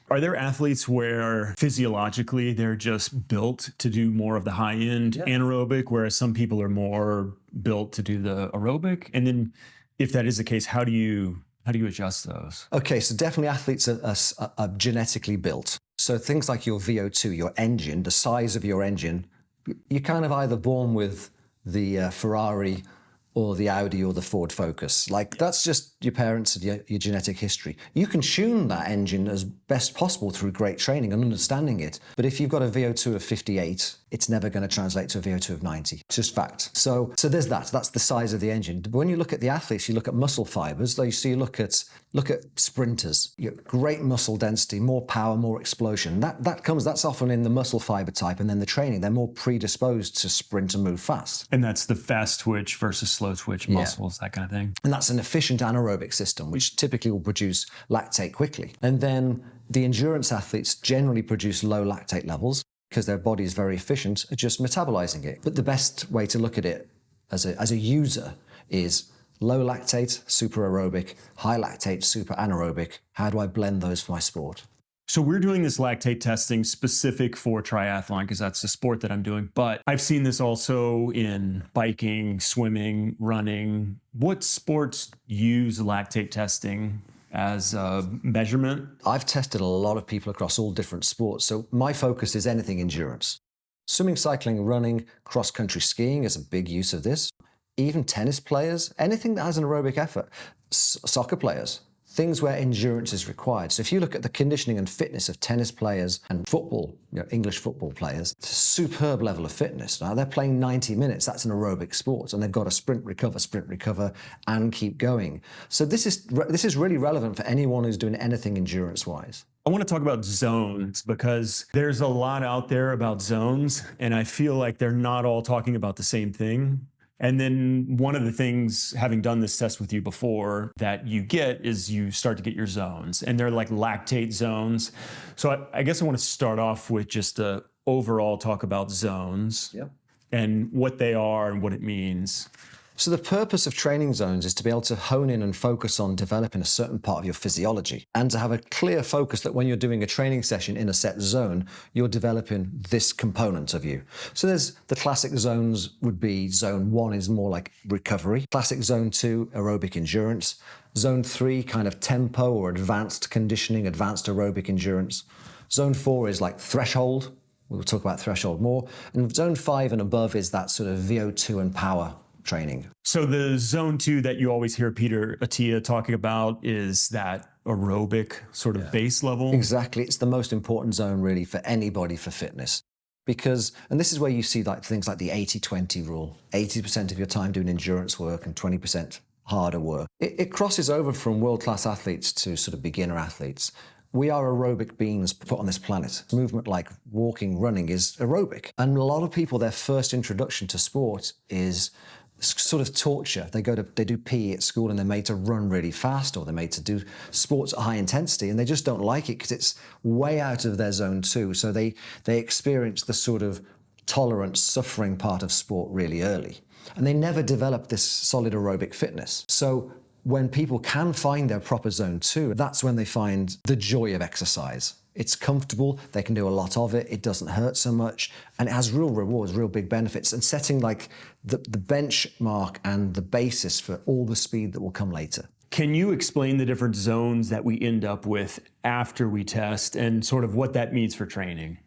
Are there athletes where physiologically they're just built to do more of the high-end anaerobic, whereas some people are more built to do the aerobic? And then if that is the case, how do you adjust those? Okay, so definitely athletes are genetically built. So things like your VO2, your engine, the size of your engine, you're kind of either born with the Ferrari or the Audi or the Ford Focus. Like, that's just your parents and your genetic history. You can tune that engine as best possible through great training and understanding it. But if you've got a VO2 of 58, it's never going to translate to a VO2 of 90. It's just fact. So there's that. That's the size of the engine. But when you look at the athletes, you look at muscle fibers. So you look at sprinters. You get great muscle density, more power, more explosion. That's often in the muscle fiber type, and then the training. They're more predisposed to sprint and move fast. And that's the fast twitch versus slow twitch muscles, that kind of thing. And that's an efficient anaerobic system, which typically will produce lactate quickly. And then the endurance athletes generally produce low lactate levels because their body is very efficient at just metabolizing it. But the best way to look at it as a user is low lactate, super aerobic, high lactate, super anaerobic. How do I blend those for my sport? So we're doing this lactate testing specific for triathlon because that's the sport that I'm doing. But I've seen this also in biking, swimming, running. What sports use lactate testing as a measurement? I've tested a lot of people across all different sports. So my focus is anything endurance. Swimming, cycling, running, cross-country skiing is a big use of this. Even tennis players, anything that has an aerobic effort. Soccer players. Things where endurance is required. So if you look at the conditioning and fitness of tennis players and football, English football players, it's a superb level of fitness. Now they're playing 90 minutes, that's an aerobic sport, and they've got to sprint, recover, and keep going. So this is really relevant for anyone who's doing anything endurance-wise. I want to talk about zones because there's a lot out there about zones, and I feel like they're not all talking about the same thing. And then one of the things, having done this test with you before, that you get is you start to get your zones, and they're like lactate zones. So I guess I want to start off with just a overall talk about zones and what they are and what it means. So the purpose of training zones is to be able to hone in and focus on developing a certain part of your physiology and to have a clear focus that when you're doing a training session in a set zone, you're developing this component of you. So there's the classic zones would be zone 1 is more like recovery. Classic zone 2, aerobic endurance. Zone 3, kind of tempo or advanced conditioning, advanced aerobic endurance. Zone 4 is like threshold. We'll talk about threshold more. And zone 5 and above is that sort of VO2 and power training. So the zone 2 that you always hear Peter Attia talking about is that aerobic sort of base level? Exactly. It's the most important zone really for anybody for fitness. Because, and this is where you see like things like the 80-20 rule, 80% of your time doing endurance work and 20% harder work. It crosses over from world-class athletes to sort of beginner athletes. We are aerobic beings put on this planet. Movement like walking, running is aerobic. And a lot of people, their first introduction to sport is sort of torture. They do PE at school and they're made to run really fast, or they're made to do sports at high intensity, and they just don't like it because it's way out of their zone 2. So they experience the sort of tolerance, suffering part of sport really early. And they never develop this solid aerobic fitness. So when people can find their proper zone 2, that's when they find the joy of exercise. It's comfortable, they can do a lot of it, it doesn't hurt so much, and it has real rewards, real big benefits, and setting like the benchmark and the basis for all the speed that will come later. Can you explain the different zones that we end up with after we test and sort of what that means for training?